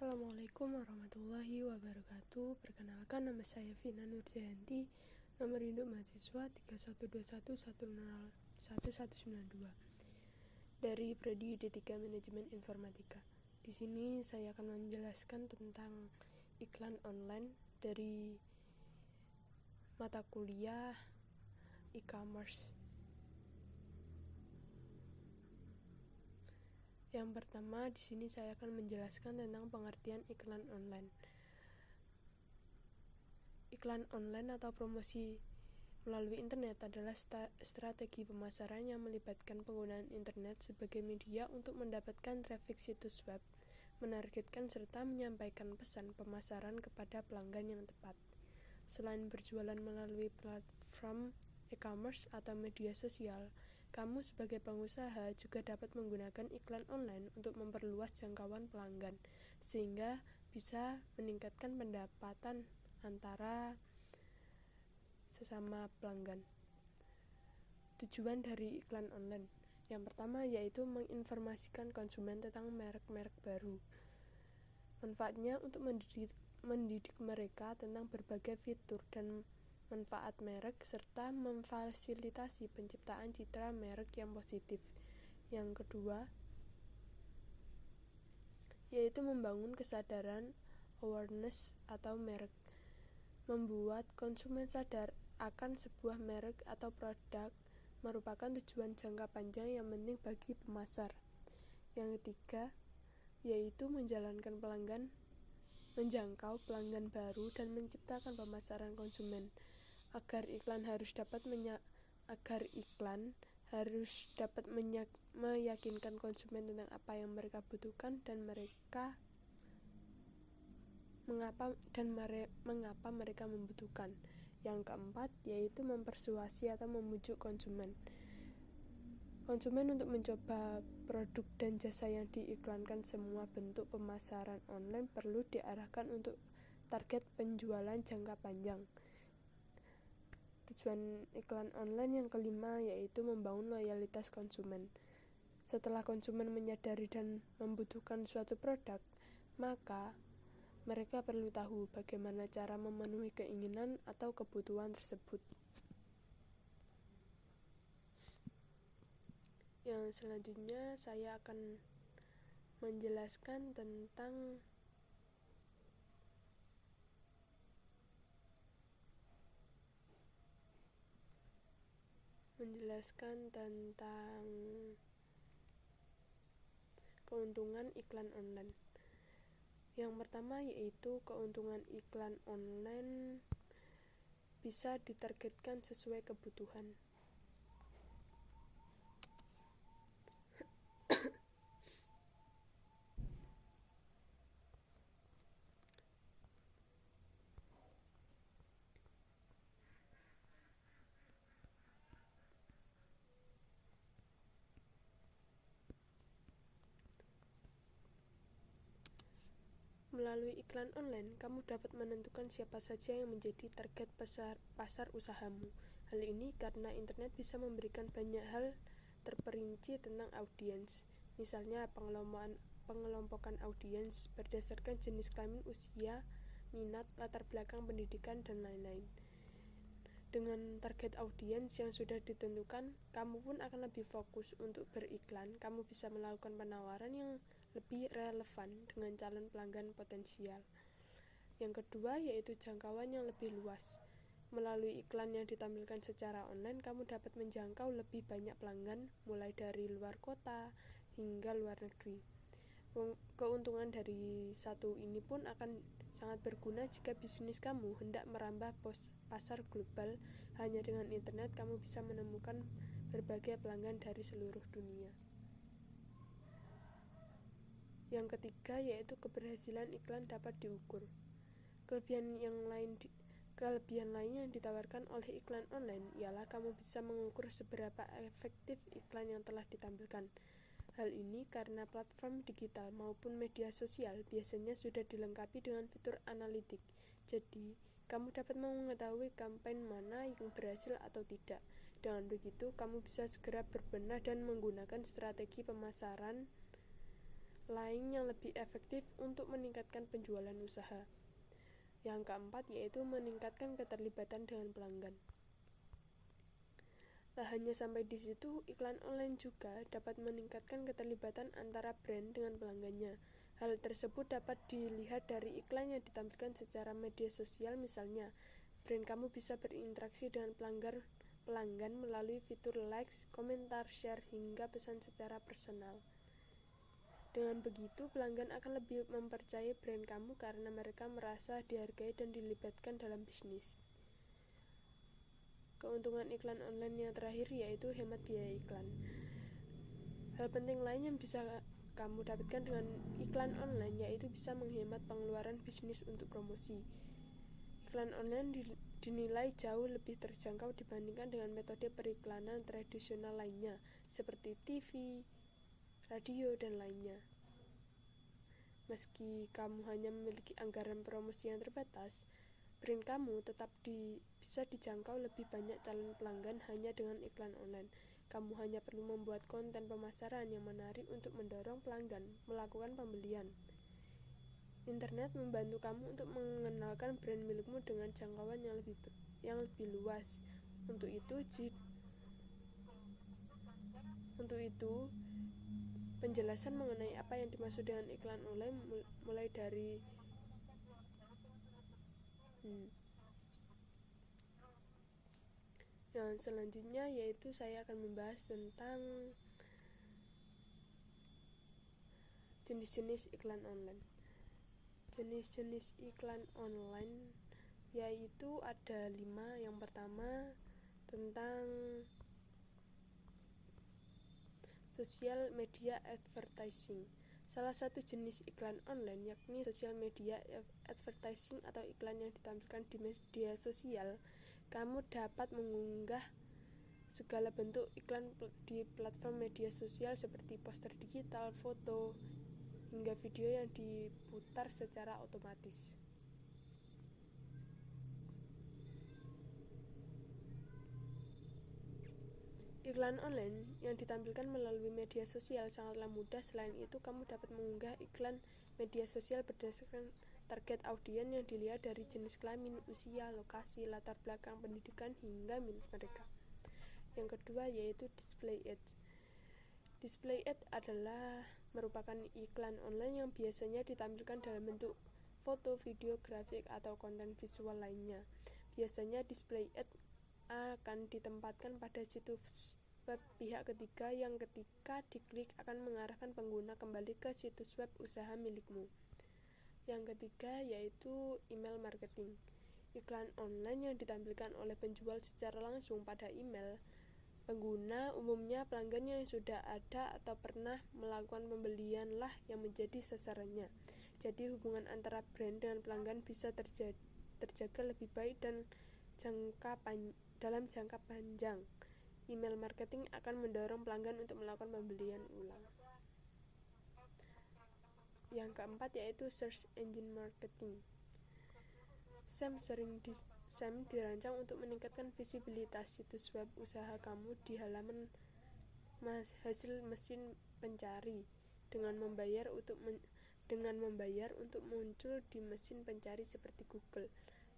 Assalamualaikum warahmatullahi wabarakatuh. Perkenalkan, nama saya Vina Nurjayanti, nomor induk mahasiswa 3121011192 dari Prodi D3 Manajemen Informatika. Di sini saya akan menjelaskan tentang iklan online dari mata kuliah e-commerce. Yang pertama, di sini saya akan menjelaskan tentang pengertian iklan online. Iklan online atau promosi melalui internet adalah strategi pemasaran yang melibatkan penggunaan internet sebagai media untuk mendapatkan traffic situs web, menargetkan serta menyampaikan pesan pemasaran kepada pelanggan yang tepat. Selain berjualan melalui platform e-commerce atau media sosial, kamu sebagai pengusaha juga dapat menggunakan iklan online untuk memperluas jangkauan pelanggan, sehingga bisa meningkatkan pendapatan antara sesama pelanggan. Tujuan dari iklan online yang pertama yaitu menginformasikan konsumen tentang merek-merek baru. Manfaatnya untuk mendidik mereka tentang berbagai fitur dan manfaat merek, serta memfasilitasi penciptaan citra merek yang positif. Yang kedua, yaitu membangun kesadaran awareness atau merek, membuat konsumen sadar akan sebuah merek atau produk merupakan tujuan jangka panjang yang penting bagi pemasar. Yang ketiga, yaitu menjangkau pelanggan baru dan menciptakan pemasaran konsumen. Agar iklan harus dapat meyakinkan konsumen tentang apa yang mereka butuhkan dan mengapa mereka membutuhkan. Yang keempat, yaitu mempersuasi atau membujuk konsumen untuk mencoba produk dan jasa yang diiklankan. Semua bentuk pemasaran online perlu diarahkan untuk target penjualan jangka panjang. Tujuan iklan online yang kelima yaitu membangun loyalitas konsumen. Setelah konsumen menyadari dan membutuhkan suatu produk, maka mereka perlu tahu bagaimana cara memenuhi keinginan atau kebutuhan tersebut. Yang selanjutnya saya akan menjelaskan tentang keuntungan iklan online. Yang pertama yaitu keuntungan iklan online bisa ditargetkan sesuai kebutuhan. Melalui iklan online, kamu dapat menentukan siapa saja yang menjadi target pasar usahamu. Hal ini karena internet bisa memberikan banyak hal terperinci tentang audiens. Misalnya pengelompokan audiens berdasarkan jenis kelamin, usia, minat, latar belakang pendidikan, dan lain-lain. Dengan target audiens yang sudah ditentukan, kamu pun akan lebih fokus untuk beriklan. Kamu bisa melakukan penawaran yang lebih relevan dengan calon pelanggan potensial. Yang kedua yaitu jangkauan yang lebih luas. Melalui iklan yang ditampilkan secara online, kamu dapat menjangkau lebih banyak pelanggan, mulai dari luar kota hingga luar negeri. Keuntungan dari satu ini pun akan sangat berguna jika bisnis kamu hendak merambah pasar global. Hanya dengan internet, kamu bisa menemukan berbagai pelanggan dari seluruh dunia. Yang ketiga yaitu keberhasilan iklan dapat diukur. Kelebihan lain yang ditawarkan oleh iklan online ialah kamu bisa mengukur seberapa efektif iklan yang telah ditampilkan. Hal ini karena platform digital maupun media sosial biasanya sudah dilengkapi dengan fitur analitik. Jadi, kamu dapat mengetahui kampanye mana yang berhasil atau tidak. Dengan begitu, kamu bisa segera berbenah dan menggunakan strategi pemasaran lain yang lebih efektif untuk meningkatkan penjualan usaha. Yang keempat yaitu meningkatkan keterlibatan dengan pelanggan. Tak hanya sampai di situ, iklan online juga dapat meningkatkan keterlibatan antara brand dengan pelanggannya. Hal tersebut dapat dilihat dari iklan yang ditampilkan secara media sosial. Misalnya, brand kamu bisa berinteraksi dengan pelanggan melalui fitur likes, komentar, share, hingga pesan secara personal. Dengan begitu, pelanggan akan lebih mempercayai brand kamu karena mereka merasa dihargai dan dilibatkan dalam bisnis. Keuntungan iklan online yang terakhir yaitu hemat biaya iklan. Hal penting lain yang bisa kamu dapatkan dengan iklan online yaitu bisa menghemat pengeluaran bisnis untuk promosi. Iklan online dinilai jauh lebih terjangkau dibandingkan dengan metode periklanan tradisional lainnya seperti TV, radio, dan lainnya. Meski kamu hanya memiliki anggaran promosi yang terbatas, brand kamu tetap bisa dijangkau lebih banyak calon pelanggan hanya dengan iklan online. Kamu hanya perlu membuat konten pemasaran yang menarik untuk mendorong pelanggan melakukan pembelian. Internet membantu kamu untuk mengenalkan brand milikmu dengan jangkauan yang lebih luas. Untuk itu, penjelasan mengenai apa yang dimaksud dengan iklan online mulai dari yang selanjutnya yaitu saya akan membahas tentang jenis-jenis iklan online. Jenis-jenis iklan online yaitu ada 5. Yang pertama tentang social media advertising. Salah satu jenis iklan online yakni social media advertising atau iklan yang ditampilkan di media sosial. Kamu dapat mengunggah segala bentuk iklan di platform media sosial seperti poster digital, foto, hingga video yang diputar secara otomatis. Iklan online yang ditampilkan melalui media sosial sangatlah mudah. Selain itu, kamu dapat mengunggah iklan media sosial berdasarkan target audiens yang dilihat dari jenis kelamin, usia, lokasi, latar belakang pendidikan, hingga minat mereka. Yang kedua yaitu display ad. Display ad adalah merupakan iklan online yang biasanya ditampilkan dalam bentuk foto, video, grafik, atau konten visual lainnya. Biasanya display ad akan ditempatkan pada situs web pihak ketiga yang ketika diklik akan mengarahkan pengguna kembali ke situs web usaha milikmu. Yang ketiga yaitu email marketing. Iklan online yang ditampilkan oleh penjual secara langsung pada email pengguna, umumnya pelanggan yang sudah ada atau pernah melakukan pembelian lah yang menjadi sasarannya. Jadi hubungan antara brand dengan pelanggan bisa terjaga lebih baik dan dalam jangka panjang. Email marketing akan mendorong pelanggan untuk melakukan pembelian ulang. Yang keempat yaitu search engine marketing. SEM dirancang untuk meningkatkan visibilitas situs web usaha kamu di halaman hasil mesin pencari dengan membayar untuk muncul di mesin pencari seperti Google.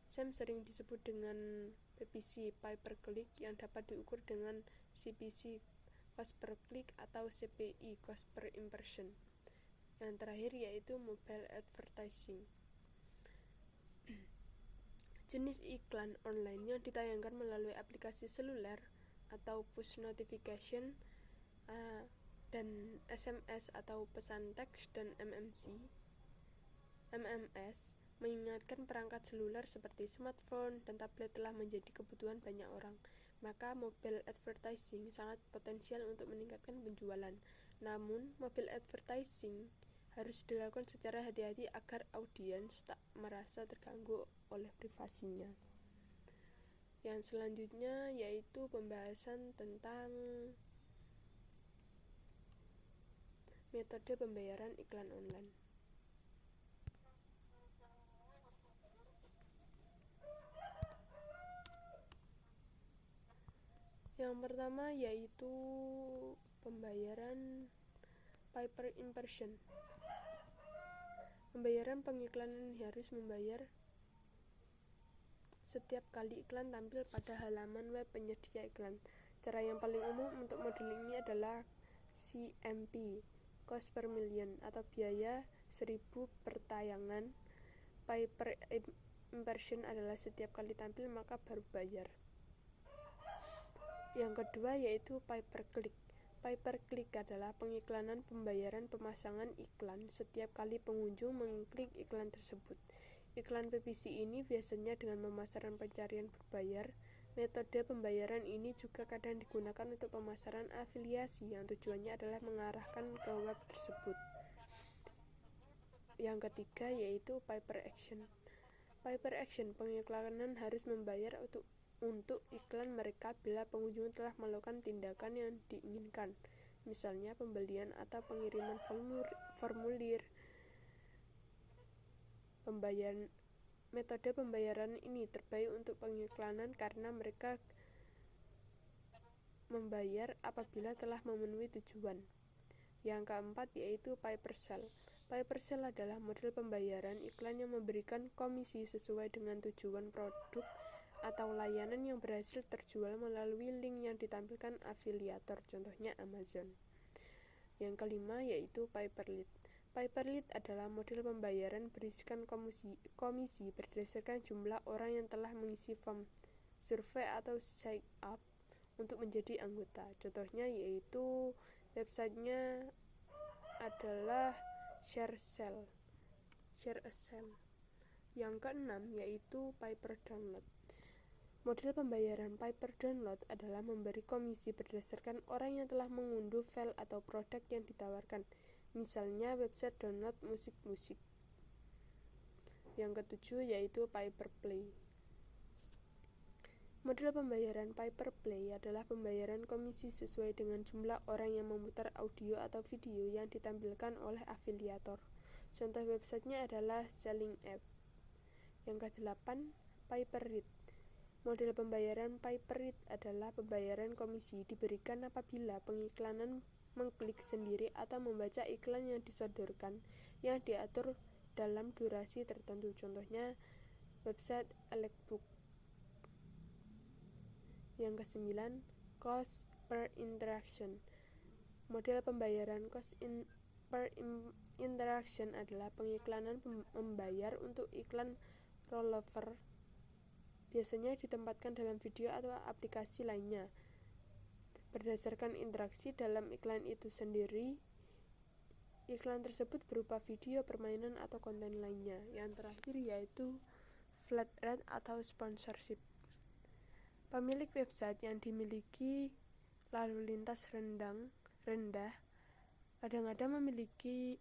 SEM sering disebut dengan PPC, pay per click, yang dapat diukur dengan CPC, cost per click, atau CPI, cost per impression. Yang terakhir yaitu mobile advertising. Jenis iklan online yang ditayangkan melalui aplikasi seluler atau push notification dan SMS atau pesan teks dan MMS mengingatkan perangkat seluler seperti smartphone dan tablet telah menjadi kebutuhan banyak orang. Maka mobile advertising sangat potensial untuk meningkatkan penjualan. Namun, mobile advertising harus dilakukan secara hati-hati agar audiens tak merasa terganggu oleh privasinya. Yang selanjutnya yaitu pembahasan tentang metode pembayaran iklan online. Yang pertama yaitu pembayaran Paper impression. Pembayaran pengiklanan harus membayar setiap kali iklan tampil pada halaman web penyedia iklan. Cara yang paling umum untuk model ini adalah CMP, cost per million, atau biaya 1000 per tayangan. Paper impression adalah setiap kali tampil maka baru bayar. Yang kedua yaitu pay per click. Pay per click adalah pengiklanan pembayaran pemasangan iklan setiap kali pengunjung mengklik iklan tersebut. Iklan PPC ini biasanya dengan pemasaran pencarian berbayar. Metode pembayaran ini juga kadang digunakan untuk pemasaran afiliasi yang tujuannya adalah mengarahkan ke web tersebut. Yang ketiga yaitu pay per action. Pay per action, pengiklanan harus membayar untuk iklan mereka bila pengunjung telah melakukan tindakan yang diinginkan, misalnya pembelian atau pengiriman formulir. Metode pembayaran ini terbaik untuk pengiklanan karena mereka membayar apabila telah memenuhi tujuan. Yang keempat yaitu pay per sale. Pay per sale adalah model pembayaran iklan yang memberikan komisi sesuai dengan tujuan produk atau layanan yang berhasil terjual melalui link yang ditampilkan afiliator, contohnya Amazon. Yang kelima yaitu pay per lead. Pay per lead adalah model pembayaran berisikan komisi berdasarkan jumlah orang yang telah mengisi form survei atau sign up untuk menjadi anggota. Contohnya yaitu websitenya adalah Share a Sale. Yang keenam yaitu pay per download. Model pembayaran pay per download adalah memberi komisi berdasarkan orang yang telah mengunduh file atau produk yang ditawarkan, misalnya website download musik-musik. Yang ketujuh yaitu pay per play. Model pembayaran pay per play adalah pembayaran komisi sesuai dengan jumlah orang yang memutar audio atau video yang ditampilkan oleh afiliator. Contoh websitenya adalah Selling App. Yang kedelapan, pay per read. Model pembayaran pay per read adalah pembayaran komisi diberikan apabila pengiklanan mengklik sendiri atau membaca iklan yang disodorkan yang diatur dalam durasi tertentu, contohnya website Electbook. Yang kesembilan, cost per interaction. Model pembayaran cost per interaction adalah pengiklanan membayar untuk iklan rollover, biasanya ditempatkan dalam video atau aplikasi lainnya. Berdasarkan interaksi dalam iklan itu sendiri, iklan tersebut berupa video, permainan, atau konten lainnya. Yang terakhir yaitu flat rate atau sponsorship. Pemilik website yang dimiliki lalu lintas rendah kadang-kadang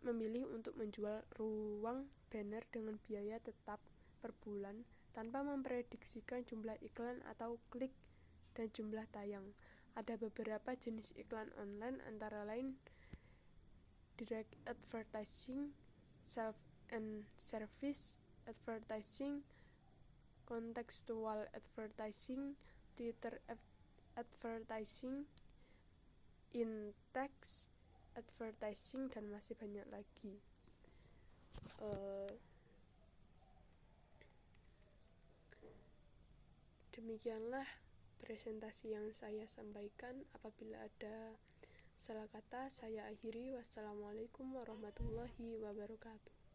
memilih untuk menjual ruang banner dengan biaya tetap per bulan tanpa memprediksikan jumlah iklan atau klik dan jumlah tayang. Ada beberapa jenis iklan online antara lain direct advertising, self and service advertising, contextual advertising, Twitter advertising, in-text advertising, dan masih banyak lagi. Demikianlah presentasi yang saya sampaikan. Apabila ada salah kata, saya akhiri. Wassalamualaikum warahmatullahi wabarakatuh.